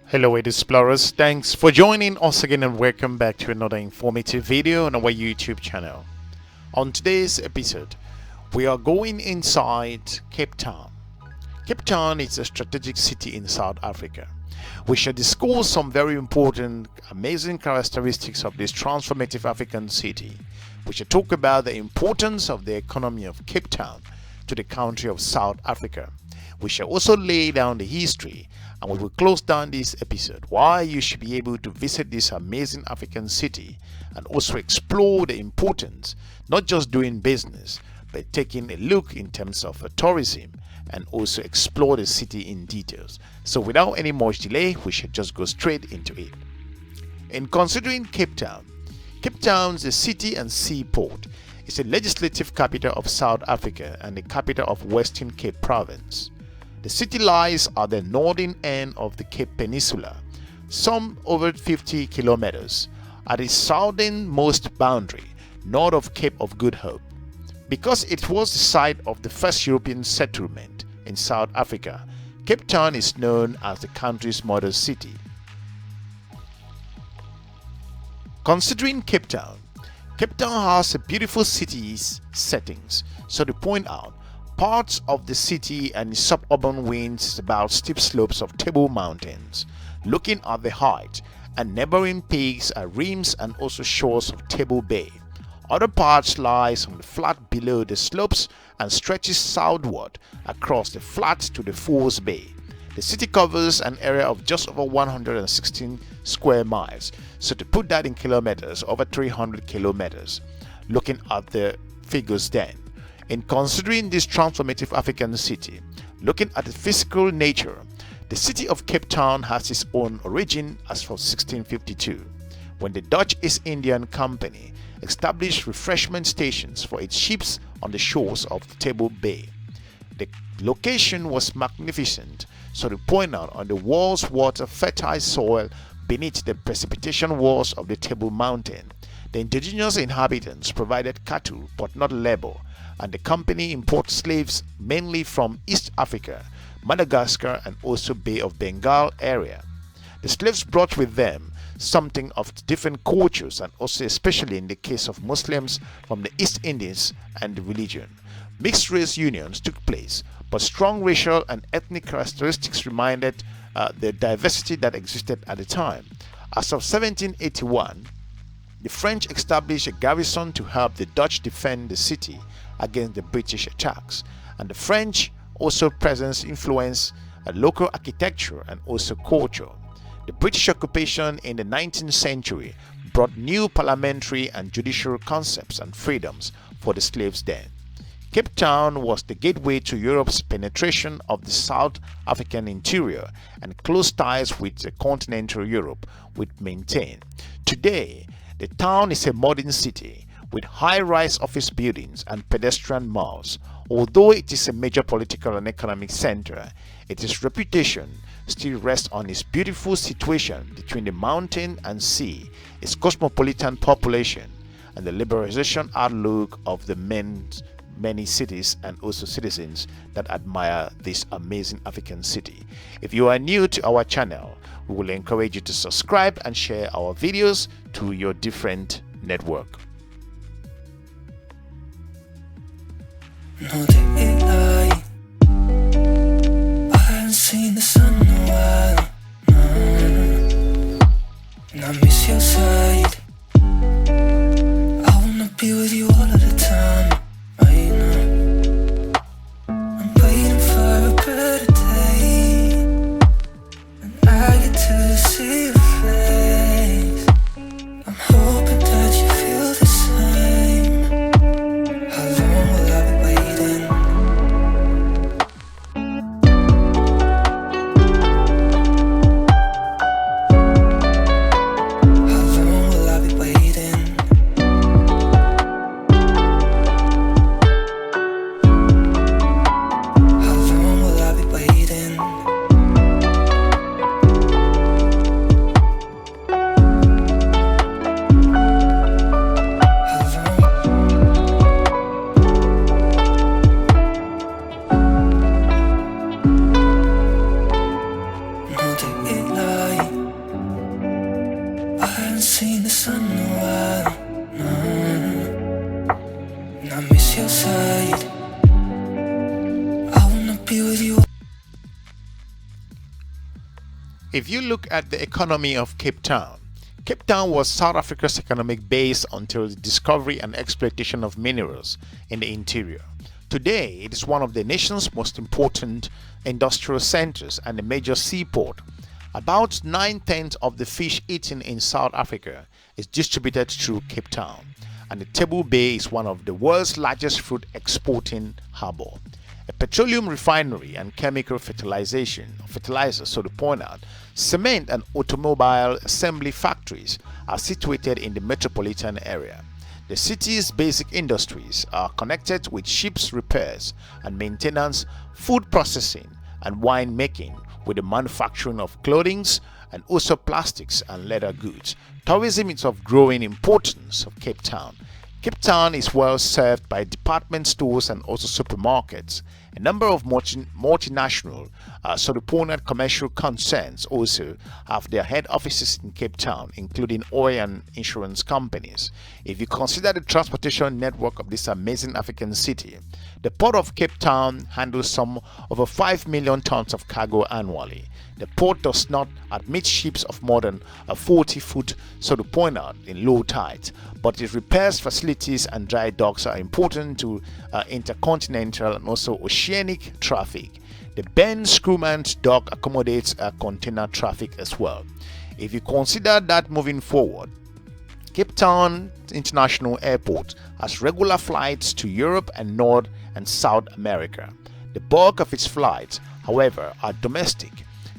Hello explorers, thanks for joining us again and welcome back to another informative video on our YouTube channel. On today's episode, we are going inside Cape Town. Cape Town is a strategic city in South Africa. We shall discuss some very important, amazing characteristics of this transformative African city. We shall talk about the importance of the economy of Cape Town to the country of South Africa. We shall also lay down the history, and we will close down this episode why you should be able to visit this amazing African city and also explore the importance, not just doing business, but taking a look in terms of tourism and also explore the city in details. So without any much delay, we should just go straight into it. In considering Cape Town is a city and seaport. It's a legislative capital of South Africa and the capital of Western Cape Province. The city lies at the northern end of the Cape Peninsula, some over 50 kilometers, at its southernmost boundary, north of Cape of Good Hope. Because it was the site of the first European settlement in South Africa, Cape Town is known as the country's mother city. Considering Cape Town has a beautiful city's settings, so to point out, parts of the city and suburban winds about steep slopes of Table Mountains, looking at the height, and neighboring peaks are rims and also shores of Table Bay. Other parts lies on the flat below the slopes and stretches southward across the flat to the Falls Bay. The city covers an area of just over 116 square miles, so to put that in kilometers, over 300 kilometers. Looking at the figures then, in considering this transformative African city, looking at the physical nature, the city of Cape Town has its own origin as from 1652, when the Dutch East Indian Company established refreshment stations for its ships on the shores of Table Bay. The location was magnificent, so to point out on the walls water fertile soil beneath the precipitation walls of the Table Mountain. The indigenous inhabitants provided cattle but not labor, and the company imported slaves mainly from East Africa, Madagascar and also Bay of Bengal area. The slaves brought with them something of different cultures and also especially in the case of Muslims from the East Indies and the religion. Mixed race unions took place, but strong racial and ethnic characteristics reminded the diversity that existed at the time. As of 1781, the French established a garrison to help the Dutch defend the city against the British attacks, and the French also presence influenced local architecture and also culture. The British occupation in the 19th century brought new parliamentary and judicial concepts and freedoms for the slaves then. Cape Town was the gateway to Europe's penetration of the South African interior, and close ties with the continental Europe would maintain. Today, the town is a modern city with high-rise office buildings and pedestrian malls. Although it is a major political and economic center, its reputation still rests on its beautiful situation between the mountain and sea, its cosmopolitan population, and the liberalization outlook of the many cities and also citizens that admire this amazing African city. If you are new to our channel, we will encourage you to subscribe and share our videos to your different network. No daylight, I haven't seen the sun in a while, no. And I miss your side. I wanna be with you all of the time, right now. I'm waiting for a better day, and I get to see your face. I'm hoping that you feel the same. How long will I be waiting? If you look at the economy of Cape Town, Cape Town was South Africa's economic base until the discovery and exploitation of minerals in the interior. Today, it is one of the nation's most important industrial centers and a major seaport. About 9/10 of the fish eaten in South Africa is distributed through Cape Town, and the Table Bay is one of the world's largest fruit exporting harbor. A petroleum refinery and chemical fertilizers, so to point out, cement and automobile assembly factories are situated in the metropolitan area. The city's basic industries are connected with ships repairs and maintenance, food processing, and wine making, with the manufacturing of clothing and also plastics and leather goods. Tourism is of growing importance of Cape Town. Cape Town is well served by department stores and also supermarkets. A number of multinational, commercial concerns also have their head offices in Cape Town, including oil and insurance companies. If you consider the transportation network of this amazing African city, the port of Cape Town handles some over 5 million tons of cargo annually. The port does not admit ships of more than 40 foot, in low tide, but its repairs facilities and dry docks are important to intercontinental and also oceanic traffic. The Ben Screwman's dock accommodates container traffic as well. If you consider that moving forward, Cape Town International Airport has regular flights to Europe and North and South America. The bulk of its flights, however, are domestic.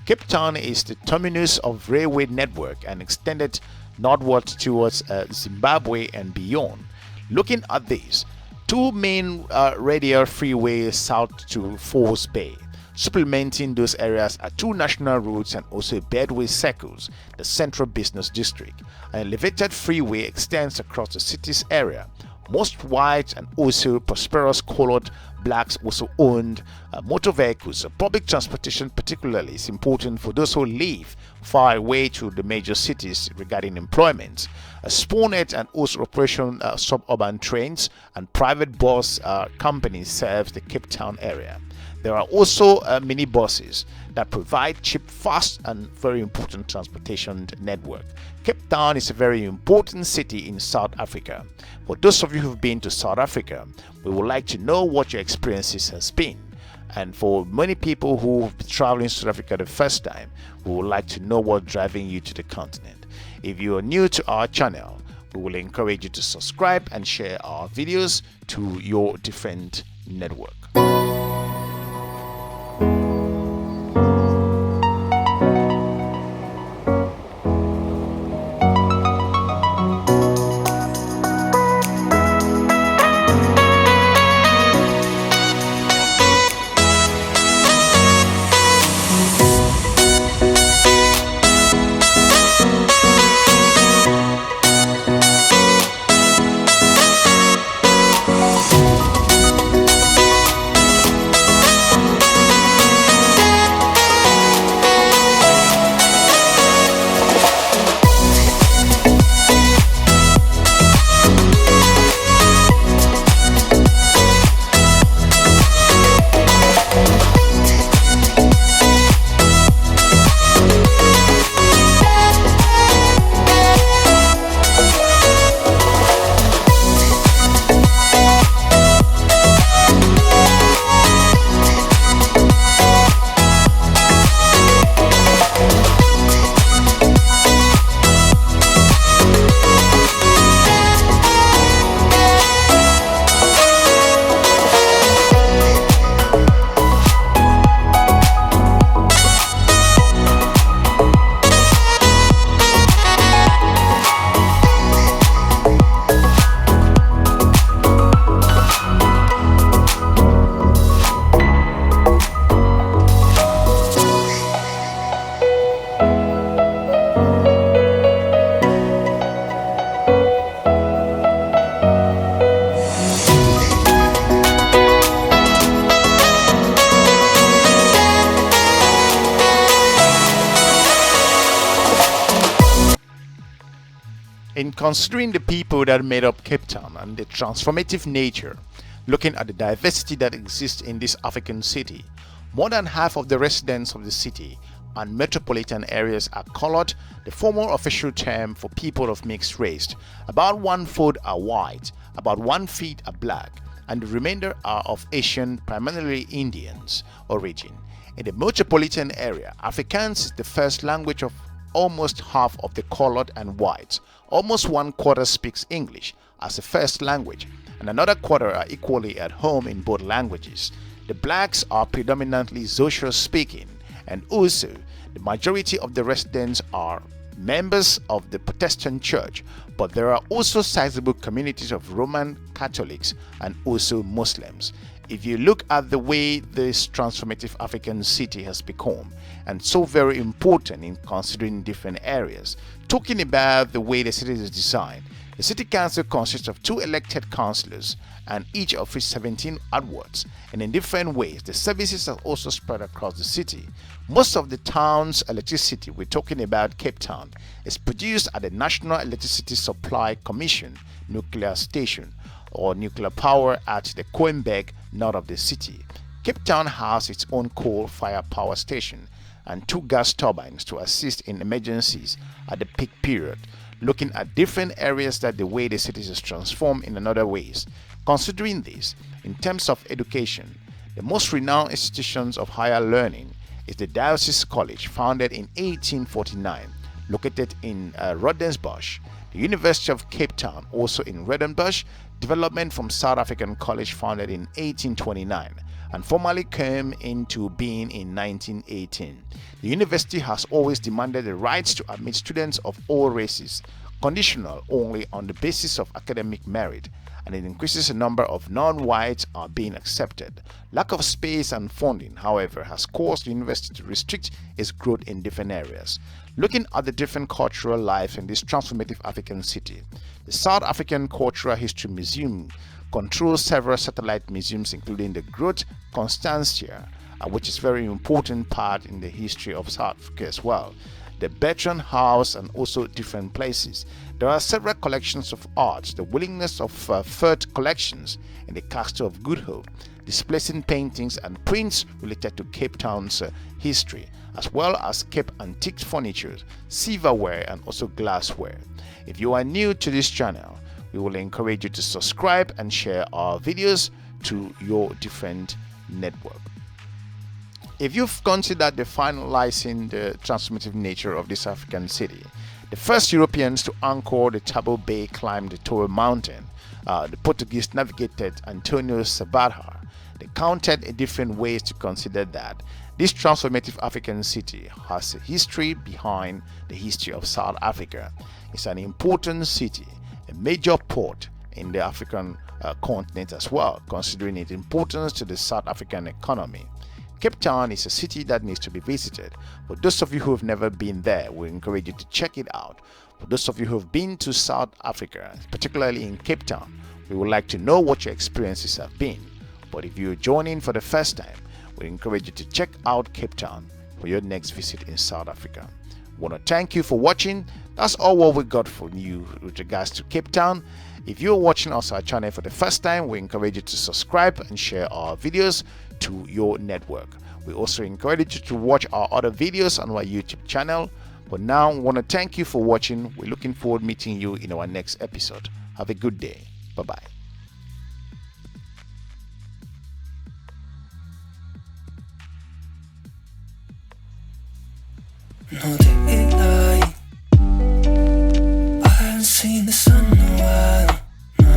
Cape Town is the terminus of railway network and extended northward towards Zimbabwe and beyond. Looking at these, two main radial freeways south to False Bay. Supplementing those areas are two national roads and also bedway circles, the Central Business District. An elevated freeway extends across the city's area. Most white and also prosperous colored blacks also owned motor vehicles. Public transportation particularly is important for those who live far away to the major cities regarding employment. Sponet and also operation suburban trains and private bus companies serve the Cape Town area. There are also minibuses that provide cheap, fast, and very important transportation network. Cape Town is a very important city in South Africa. For those of you who've been to South Africa, we would like to know what your experiences has been. And for many people who have been traveling to South Africa the first time, we would like to know what's driving you to the continent. If you are new to our channel, we will encourage you to subscribe and share our videos to your different network. In considering the people that made up Cape Town and the transformative nature, looking at the diversity that exists in this African city, more than half of the residents of the city and metropolitan areas are colored, the formal official term for people of mixed race. About 1/4 are white, about 1/5 are black, and the remainder are of Asian, primarily Indians, origin. In the metropolitan area, Afrikaans is the first language of almost half of the colored and whites. Almost 1/4 speaks English as a first language, and another quarter are equally at home in both languages. The blacks are predominantly Xhosa speaking, and also the majority of the residents are members of the Protestant Church, but there are also sizable communities of Roman Catholics and also Muslims. If you look at the way this transformative African city has become, and so very important in considering different areas, talking about the way the city is designed, the city council consists of 2 elected councillors and each of its 17 outwards, and in different ways the services are also spread across the city. Most of the town's electricity, we're talking about Cape Town, is produced at the National Electricity Supply Commission nuclear station or nuclear power at the Koenberg, north of the city. Cape Town has its own coal-fired power station and 2 gas turbines to assist in emergencies at the peak period. Looking at different areas that the way the city is transformed in another ways. Considering this, in terms of education, the most renowned institutions of higher learning is the Diocese College, founded in 1849, located in Rodensbosch. The University of Cape Town, also in Rodensbosch, development from South African College, founded in 1829 and formally came into being in 1918. The university has always demanded the rights to admit students of all races, conditional only on the basis of academic merit, and it increases the number of non-whites are being accepted. Lack of space and funding, however, has caused the university to restrict its growth in different areas. Looking at the different cultural life in this transformative African city, the South African Cultural History Museum controls several satellite museums, including the Groot Constantia, which is a very important part in the history of South Africa as well, the Bertrand House, and also different places. There are several collections of arts, the willingness of third collections in the Castle of Good Hope, displacing paintings and prints related to Cape Town's history, as well as Cape antique furniture, silverware, and also glassware. If you are new to this channel, we will encourage you to subscribe and share our videos to your different network. If you've considered the finalizing the transformative nature of this African city, the first Europeans to anchor the Table Bay climbed the Toro Mountain. The Portuguese navigated Antonio Sabarha. They counted in different ways to consider that this transformative African city has a history behind the history of South Africa. It's an important city, a major port in the African continent as well, considering its importance to the South African economy. Cape Town is a city that needs to be visited. For those of you who have never been there, we encourage you to check it out. For those of you who have been to South Africa, particularly in Cape Town, we would like to know what your experiences have been. But if you're joining for the first time, we encourage you to check out Cape Town for your next visit in South Africa. I want to thank you for watching. That's all what we got for you with regards to Cape Town. If you're watching us our channel for the first time, we encourage you to subscribe and share our videos to your network. We also encourage you to watch our other videos on our YouTube channel. But now I want to thank you for watching. We're looking forward to meeting you in our next episode. Have a good day. Bye-bye. No daylight. I haven't seen the sun in a while. No.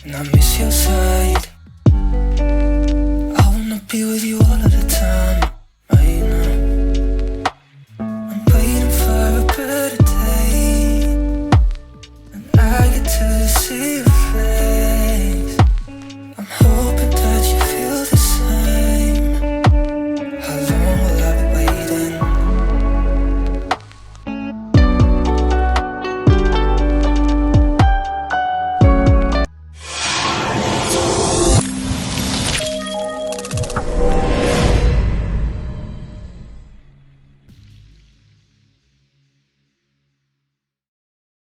And I miss your side. I wanna be with you all of the time.